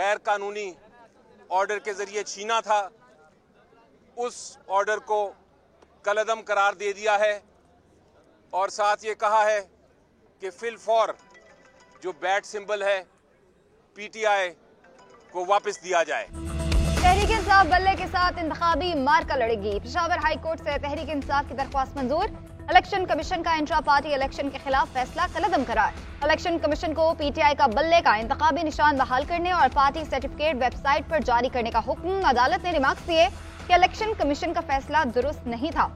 गैर कानूनी ऑर्डर के जरिए छीना था, उस ऑर्डर को कलअदम करार दे दिया है और साथ ये कहा है कि फिलफौर जो बैट सिंबल है पीटीआई को वापस दिया जाए। तहरीक इंसाफ बल्ले के साथ इंतखाबी मार्का लड़ेगी। पेशावर हाई कोर्ट से तहरीक इंसाफ की दरख्वास्त मंजूर। इलेक्शन कमीशन का इंट्रा पार्टी इलेक्शन के खिलाफ फैसला कलअदम करार। इलेक्शन कमीशन को पीटीआई का बल्ले का इंतखाबी निशान बहाल करने और पार्टी सर्टिफिकेट वेबसाइट पर जारी करने का हुक्म। अदालत ने रिमार्क्स दिए कि इलेक्शन कमीशन का फैसला दुरुस्त नहीं था।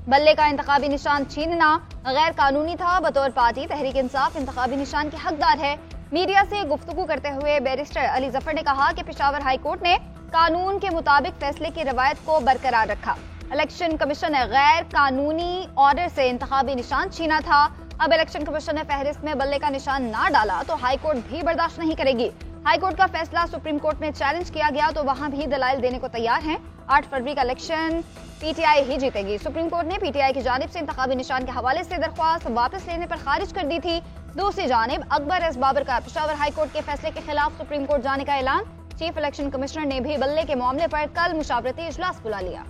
बल्ले का इंतखाबी निशान छीनना गैर कानूनी था। बतौर पार्टी तहरीक इंसाफ इंतखाबी निशान के हकदार है। मीडिया से गुफ्तगू करते हुए बैरिस्टर अली जफर ने कहा कि पेशावर हाई कोर्ट ने कानून के मुताबिक फैसले की रवायत को बरकरार रखा। इलेक्शन कमीशन ने गैर कानूनी ऑर्डर से इंतखाबी निशान छीना था। अब इलेक्शन कमीशन ने फहरिस्त में बल्ले का निशान ना डाला तो हाई कोर्ट भी बर्दाश्त नहीं करेगी। हाई कोर्ट का फैसला सुप्रीम कोर्ट में चैलेंज किया गया तो वहां भी दलाइल देने को तैयार हैं। 8 फरवरी का इलेक्शन पीटीआई ही जीतेगी। सुप्रीम कोर्ट ने पीटीआई की जानिब से इंतखाबी निशान के हवाले से दरख्वास्त वापस लेने पर खारिज कर दी थी। दूसरी जानिब अकबर एस बाबर का पेशावर हाई कोर्ट के फैसले के खिलाफ सुप्रीम कोर्ट जाने का ऐलान। चीफ इलेक्शन कमिश्नर ने भी बल्ले के मामले पर कल मुशावरती इजलास बुला लिया।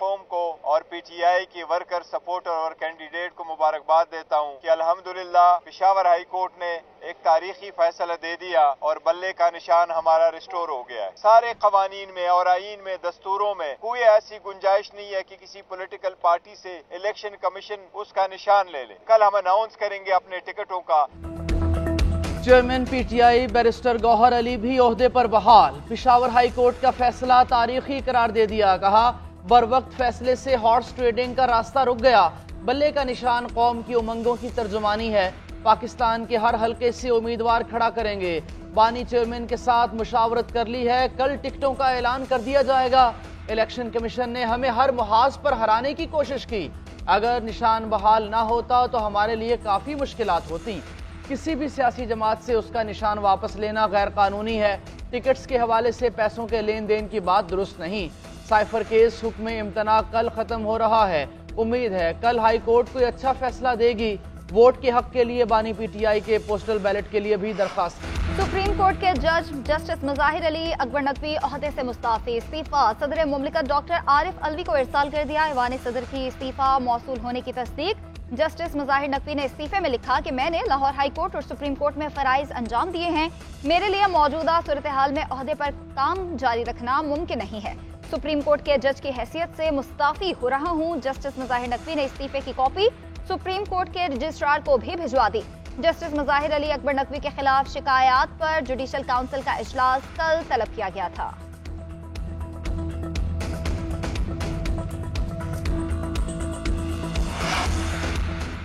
कौम को और पीटीआई की वर्कर सपोर्टर और कैंडिडेट को मुबारकबाद देता हूं कि अल्हम्दुलिल्लाह पेशावर हाई कोर्ट ने एक तारीखी फैसला दे दिया और बल्ले का निशान हमारा रिस्टोर हो गया है। सारे कवानीन में और आईन में दस्तूरों में कोई ऐसी गुंजाइश नहीं है कि किसी पॉलिटिकल पार्टी से इलेक्शन कमीशन उसका निशान ले ले। कल हम अनाउंस करेंगे अपने टिकटों का। Chairman PTI barrister Gauhar Ali भी ओहदे पर बहाल। पेशावर हाई कोर्ट का फैसला तारीखी करार दे दिया। कहा बर वक्त फैसले से हॉर्स ट्रेडिंग का रास्ता रुक गया। बल्ले का निशान कौम की उमंगों की तर्जुमानी है। पाकिस्तान के हर हलके से उम्मीदवार खड़ा करेंगे। बानी चेयरमैन के साथ मुशावरत कर ली है। कल टिकटों का ऐलान कर दिया जाएगा। इलेक्शन कमीशन ने हमें हर मुहाज पर हराने की कोशिश की। अगर निशान बहाल ना होता तो हमारे लिए काफ़ी मुश्किलात होती। किसी भी सियासी जमात से उसका निशान वापस लेना गैर कानूनी है। टिकट्स के हवाले से पैसों के लेन देन की बात दुरुस्त नहीं। साइफर केस हुक्म इम्तना कल खत्म हो रहा है। उम्मीद है कल हाई कोर्ट कोई अच्छा फैसला देगी। वोट के हक के लिए बानी पीटीआई के पोस्टल बैलेट के लिए भी दरखास्त। सुप्रीम कोर्ट के जज जस्टिस मुजाहिर अली अकबर नकवी ओहदे से मुस्ताफी। इस्तीफा सदर मुमलिकत डॉक्टर आरिफ अलवी को इरसाल कर दिया। ऐवान सदर की इस्तीफा मौसूल होने की तस्दीक। जस्टिस मुजाहिर नकवी ने इस्तीफे में लिखा कि मैंने लाहौर हाई कोर्ट और सुप्रीम कोर्ट में फराइज अंजाम दिए हैं। मेरे लिए मौजूदा सूरत हाल में ओहदे पर काम जारी रखना मुमकिन नहीं है। सुप्रीम कोर्ट के जज की हैसियत से मुस्ताफी हो रहा हूं। जस्टिस मुजाहिर नकवी ने इस्तीफे की कॉपी सुप्रीम कोर्ट के रजिस्ट्रार को भी भिजवा दी। जस्टिस मुजाहिर अली अकबर नकवी के खिलाफ शिकायत पर जुडिशल काउंसिल का इजलास कल तलब किया गया था।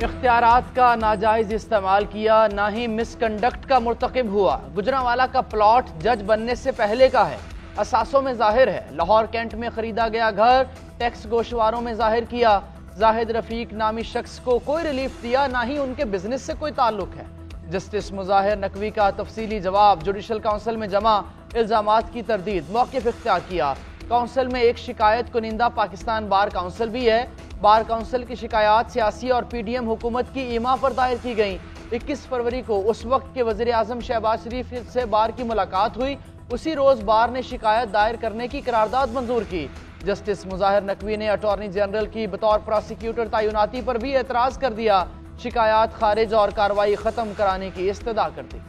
इख्तियारात का नाजायज इस्तेमाल किया, ना ही मिसकंडक्ट का मुर्तकिब हुआ। गुजरांवाला का प्लॉट जज बनने से पहले का है, असासों में जाहिर है। लाहौर कैंट में खरीदा गया घर टैक्स गोशवारों में जाहिर किया। जाहिद रफीक नामी शख्स को कोई रिलीफ दिया, ना ही उनके बिजनेस से कोई ताल्लुक है। जस्टिस मुजाहिर नकवी का तफसीली जवाब जुडिशल काउंसिल में जमा। इल्जामात की तरदीद मौक़िफ़ इख्तियार किया। काउंसिल में एक शिकायत कुनिंदा पाकिस्तान बार काउंसिल भी है। बार काउंसिल की शिकायत सियासी और पीडीएम हुकूमत की ईमा पर दायर की गई। 21 फरवरी को उस वक्त के वज़ीर आज़म शहबाज शरीफ से बार की मुलाकात हुई। उसी रोज बार ने शिकायत दायर करने की करारदाद मंजूर की। जस्टिस मुजाहिर नकवी ने अटॉर्नी जनरल की बतौर प्रोसिक्यूटर तैनाती पर भी एतराज कर दिया। शिकायत खारिज और कार्रवाई खत्म कराने की इस्तदा कर दी।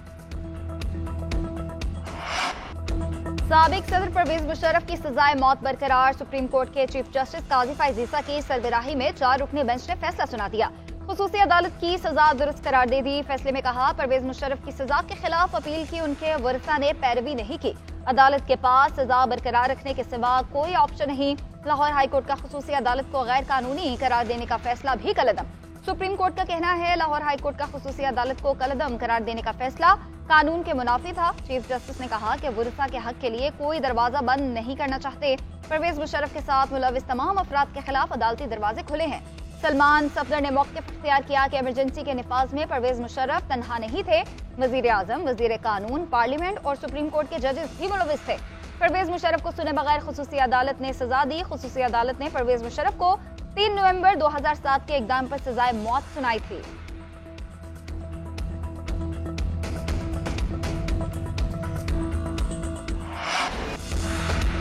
साबिक सदर परवेज मुशर्रफ की सजाए मौत बरकरार। सुप्रीम कोर्ट के चीफ जस्टिस काजी फाइज ईसा की सरबराही में 4 रुकनी बेंच ने फैसला सुना दिया। खुसूसी अदालत की सजा दुरुस्त करार दे दी। फैसले में कहा परवेज मुशर्रफ की सजा के खिलाफ अपील की उनके वरसा ने पैरवी नहीं की। अदालत के पास सजा बरकरार रखने के सिवा कोई ऑप्शन नहीं। लाहौर हाई कोर्ट का खुसूसी अदालत को गैर कानूनी करार देने का फैसला भी कलअदम। सुप्रीम कोर्ट का कहना है लाहौर हाई कोर्ट का खुसूसी अदालत को कलअदम करार देने का फैसला कानून के मुनाफी था। चीफ जस्टिस ने कहा कि वरसा के हक के लिए कोई दरवाजा बंद नहीं करना चाहते। परवेज मुशर्रफ के साथ मुलविस तमाम अफराद के खिलाफ अदालती दरवाजे खुले हैं। सलमान सफदर ने मौक़िफ़ इख्तियार किया कि इमरजेंसी के निफाज में परवेज मुशर्रफ तनहा नहीं थे। वज़ीर आज़म, वज़ीर कानून, पार्लियामेंट और सुप्रीम कोर्ट के जजेस भी मुलविस थे। परवेज मुशर्रफ को सुने बगैर खुसूसी अदालत ने सजा दी। खुसूसी अदालत ने परवेज मुशर्रफ को 3 नवंबर 2007 के इक़दाम पर सजाए मौत सुनाई थी।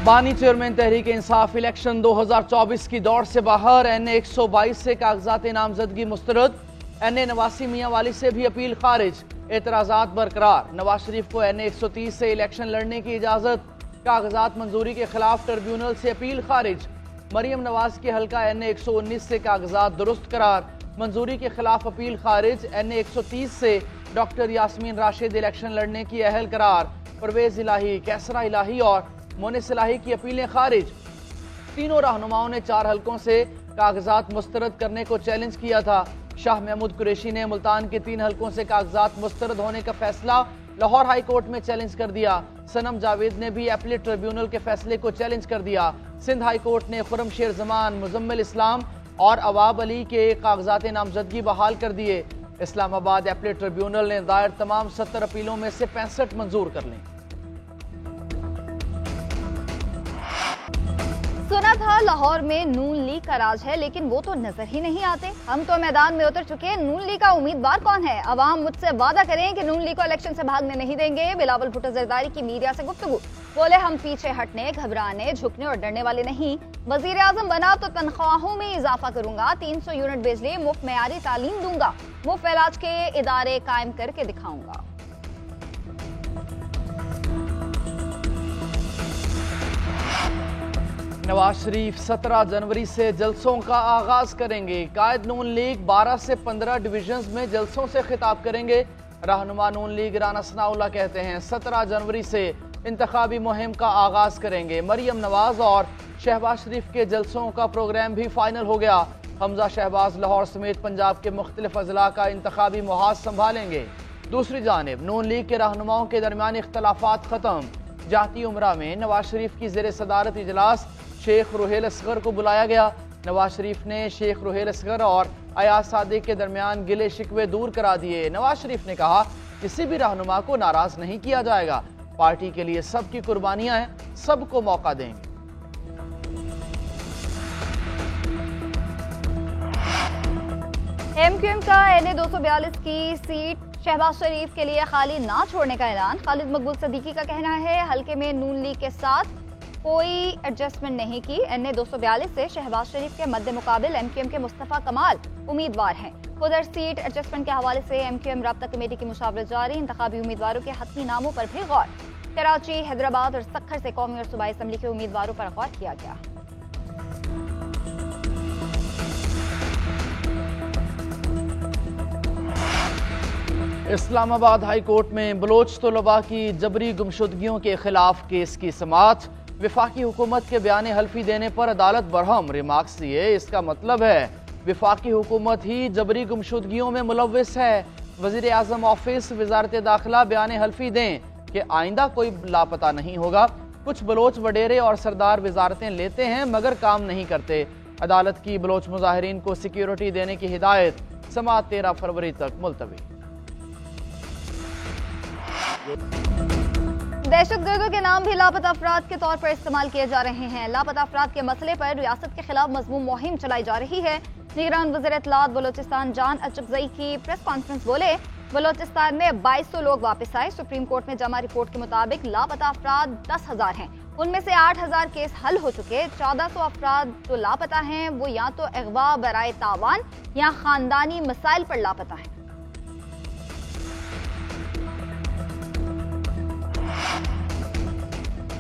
बानी चेयरमैन तहरीक इंसाफ इलेक्शन 2024 की दौड़ से बाहर, NA 122 से कागजात नामजदगी मुस्तरद, NA नवासी मियां वाली से भी अपील खारिज, एतराजात बरकरार। नवाज शरीफ को NA 130 से इलेक्शन लड़ने की इजाजत, कागजात मंजूरी के खिलाफ ट्रिब्यूनल से अपील खारिज। मरियम नवाज के हल्का NA 119 से कागजात दुरुस्त करार, मंजूरी के खिलाफ अपील खारिज। NA 130 से डॉक्टर यास्मीन राशिद इलेक्शन लड़ने की अहल करार। परवेज इलाही, कैसरा इलाही और मोनिस इलाही की अपीलें खारिज। तीनों रहनुमाओं ने 4 हलकों से कागजात मुस्तरद करने को चैलेंज किया था। शाह महमूद कुरैशी ने मुल्तान के 3 हलकों से कागजात मुस्तरद होने का फैसला लाहौर हाई कोर्ट में चैलेंज कर दिया। सनम जावेद ने भी अपीलेट ट्रिब्यूनल के फैसले को चैलेंज कर दिया। सिंध हाई कोर्ट ने खुर्रमशेर जमान, मुजम्मिल इस्लाम और अवाब अली के कागजात नामजदगी बहाल कर दिए। इस्लामाबाद अपीलेट ट्रिब्यूनल ने दायर तमाम 70 अपीलों में से 65 मंजूर कर ली। सुना था लाहौर में नून लीग का राज है, लेकिन वो तो नजर ही नहीं आते। हम तो मैदान में उतर चुके हैं। नून लीग का उम्मीदवार कौन है? अवाम मुझसे वादा करें कि नून लीग को इलेक्शन से भागने नहीं देंगे। बिलावल भुट्टो जरदारी की मीडिया से गुफ्तगू, बोले हम पीछे हटने, घबराने, झुकने और डरने वाले नहीं। वजीर आजम बना तो तनख्वाहों में इजाफा करूंगा, 300 यूनिट बिजली, मुफ्त मेयारी तालीम दूंगा, मुफ्त इलाज के इदारे कायम करके दिखाऊंगा। नवाज शरीफ 17 जनवरी से जलसों का आगाज करेंगे। कायद नून लीग 12 से 15 डिविजन्स में जलसों से खिताब करेंगे। रहनुमा नून लीग राना सनाउल्लाह कहते हैं 17 जनवरी से इंतखाबी मुहिम का आगाज करेंगे। मरियम नवाज और शहबाज शरीफ के जलसों का प्रोग्राम भी फाइनल हो गया। हमजा शहबाज लाहौर समेत पंजाब के मुख्तलिफ अजला का इंतखाबी मुहाज संभालेंगे। दूसरी जानिब नून लीग के रहनुमाओं के दरमियान इख्तलाफात खत्म। जाती उमरा में नवाज शरीफ की ज़ेर सदारत इजलास शेख रुहेल असगर को बुलाया गया। नवाज शरीफ ने शेख रुहेल असगर और अयाज सादिक के दरमियान गिले शिकवे दूर करा दिए। नवाज शरीफ ने कहा किसी भी रहनुमा को नाराज नहीं किया जाएगा, पार्टी के लिए सबकी कुर्बानियां हैं, सबको मौका देंगे। MQM का NA 242 की सीट शहबाज शरीफ के लिए खाली ना छोड़ने का ऐलान। खालिद मकबूल सदीकी का कहना है हल्के में नून लीग के साथ कोई एडजस्टमेंट नहीं की। NA 242 से शहबाज शरीफ के मद्दे मुकाबिल MQM के मुस्तफा कमाल उम्मीदवार हैं। उधर सीट एडजस्टमेंट के हवाले से MQM राब्ता कमेटी की मुशावरत जारी। इंतखाबी उम्मीदवारों के हतमी नामों पर भी गौर। कराची, हैदराबाद और सक्खर से कौमी और सूबाई असम्बली के उम्मीदवारों पर गौर किया गया। इस्लामाबाद हाई कोर्ट में बलोच तलबा की जबरी गुमशुदगियों के खिलाफ केस की समाअत। विफाकी हुकूमत के बयान हल्फी देने पर अदालत बरहम, रिमार्क्स दिए इसका मतलब है विफाकी हुकूमत ही जबरी गुमशुदगियों में मुलव्विस है। वजीर आजम ऑफिस वजारत दाखिला बयान हल्फी दें कि आइंदा कोई लापता नहीं होगा। कुछ बलोच वडेरे और सरदार वजारतें लेते हैं मगर काम नहीं करते। अदालत की बलोच मुजाहिरीन को सिक्योरिटी देने की हिदायत। समाअत 13 फरवरी तक मुलतवी। दहशतगर्दों के नाम भी लापता अफराद के तौर पर इस्तेमाल किए जा रहे हैं। लापता अफराद के मसले पर रियासत के खिलाफ मजमूम मुहिम चलाई जा रही है। निगरान वज़ीर इत्तलात बलोचिस्तान जान अचकज़ई की प्रेस कॉन्फ्रेंस बोले बलोचिस्तान में 2200 लोग वापस आए। सुप्रीम कोर्ट में जमा रिपोर्ट के मुताबिक लापता अफराद 10,000 हैं। उनमें से 8,000 केस हल हो चुके। 1400 अफराद जो लापता हैं वो या तो अगवा बराए तावान या खानदानी मसाइल पर लापता हैं।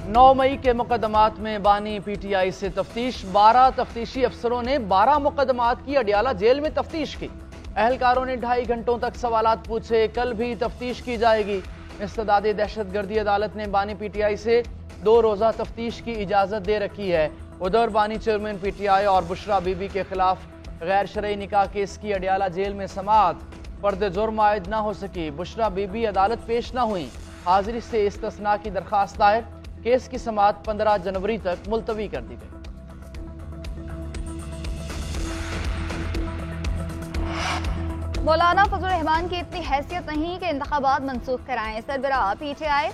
9 मई के मुकदमात में बानी PTI से तफ्तीश। 12 तफ्तीशी अफसरों ने 12 मुकदमात की अडियाला जेल में तफ्तीश की। अहलकारों ने 2.5 घंटों तक सवालात पूछे। कल भी तफ्तीश की जाएगी। इस्तदादी दहशतगर्दी अदालत ने बानी PTI से 2 रोज़ा तफ्तीश की इजाज़त दे रखी है। उधर बानी चेयरमैन PTI और बुशरा बीबी के खिलाफ गैर शरई निकाह केस की अडियाला जेल में समाअत। पर्दे जुर्म आयद न हो सकी। बुशरा बीबी अदालत पेश न हुई। हाजिरी से इस्तिस्ना की दरखास्त दायर। केस की समाअत 15 जनवरी तक मुलतवी कर दी गई। मौलाना फजल रहमान की इतनी हैसियत नहीं कि इंतखाबात मनसूख कराएं। सरबराह PTI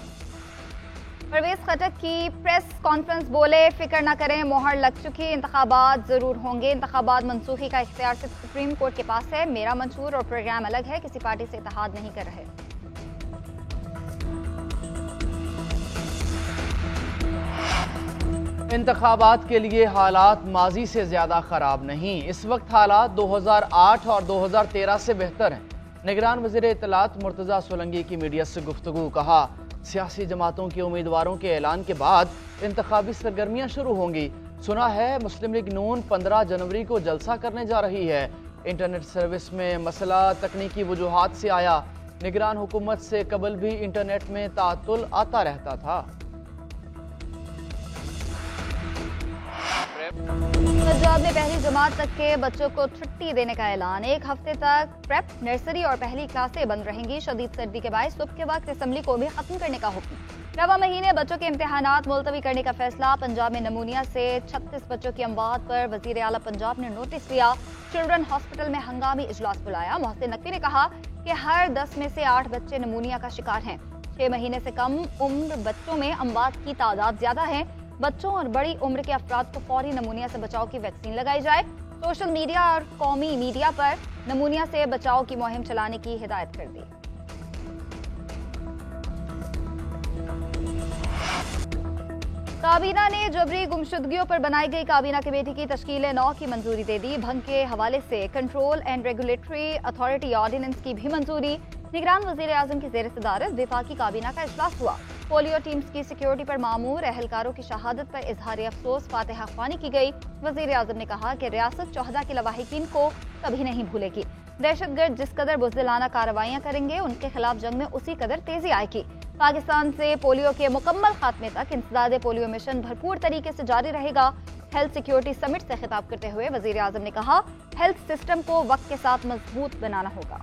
परवेज खटक की प्रेस कॉन्फ्रेंस, बोले फिक्र न करें, मोहर लग चुकी, इंतखाबात जरूर होंगे, इंतखाबात मनसूखी का इख्तियार सिर्फ सुप्रीम कोर्ट के पास है, मेरा मंशूर और प्रोग्राम अलग है, किसी पार्टी से इत्तेहाद नहीं कर रहे। इंतखाबात के लिए हालात माजी से ज्यादा खराब नहीं, इस वक्त हालात 2008 और 2013 से बेहतर हैं। निगरान वज़ीर इत्तलात मुर्तज़ा सोलंकी की मीडिया से गुफ्तगू, कहा सियासी जमातों के उम्मीदवारों के ऐलान के बाद इंतखाबी सरगर्मियां शुरू होंगी। सुना है मुस्लिम लीग नून 15 जनवरी को जलसा करने जा रही है। इंटरनेट सर्विस में मसला तकनीकी वजूहात से आया, निगरान हुकूमत से कबल भी इंटरनेट में तातुल आता रहता था। पंजाब में पहली जमात तक के बच्चों को छुट्टी देने का ऐलान, 1 हफ्ते तक प्रेप, नर्सरी और पहली क्लासें बंद रहेंगी। शदीद सर्दी के बायस सुबह के वक्त असेंबली को भी खत्म करने का हुक्म। रवा महीने बच्चों के इम्तिहानात मुलतवी करने का फैसला। पंजाब में नमूनिया से 36 बच्चों की अमवात पर वजीर आला पंजाब ने नोटिस दिया। चिल्ड्रन हॉस्पिटल में हंगामी इजलास बुलाया। मोहसिन नकवी ने कहा कि हर 10 में से 8 बच्चे नमूनिया का शिकार हैं। 6 महीने से कम उम्र बच्चों में अमवात की तादाद ज्यादा है। बच्चों और बड़ी उम्र के अफराद को फौरी नमूनिया से बचाव की वैक्सीन लगाई जाए। सोशल मीडिया और कौमी मीडिया पर नमूनिया से बचाव की मुहिम चलाने की हिदायत कर दी। काबीना ने जबरी गुमशुदगियों पर बनाई गई काबीना कमेटी की तश्कील 9 की मंजूरी दे दी। भंग के हवाले से control and regulatory authority ordinance की भी मंजूरी। निगरान वजीर आजम की जेर सदारत वफाकी काबीना का इजलास हुआ। पोलियो टीम्स की सिक्योरिटी पर मामूर एहलकारों की शहादत पर इजहार अफसोस फातिहा ख्वानी की गई। वजीर आजम ने कहा कि रियासत 14 के लवाहिकीन को कभी नहीं भूलेगी। दहशतगर्द जिस कदर बुज़दिलाना कार्रवाइयां करेंगे, उनके खिलाफ जंग में उसी कदर तेजी आएगी। पाकिस्तान से पोलियो के मुकम्मल खात्मे तक इंसदाद पोलियो मिशन भरपूर तरीके से जारी रहेगा। हेल्थ सिक्योरिटी समिट से खिताब करते हुए वजीर आजम ने कहा, हेल्थ सिस्टम को वक्त के साथ मजबूत बनाना होगा।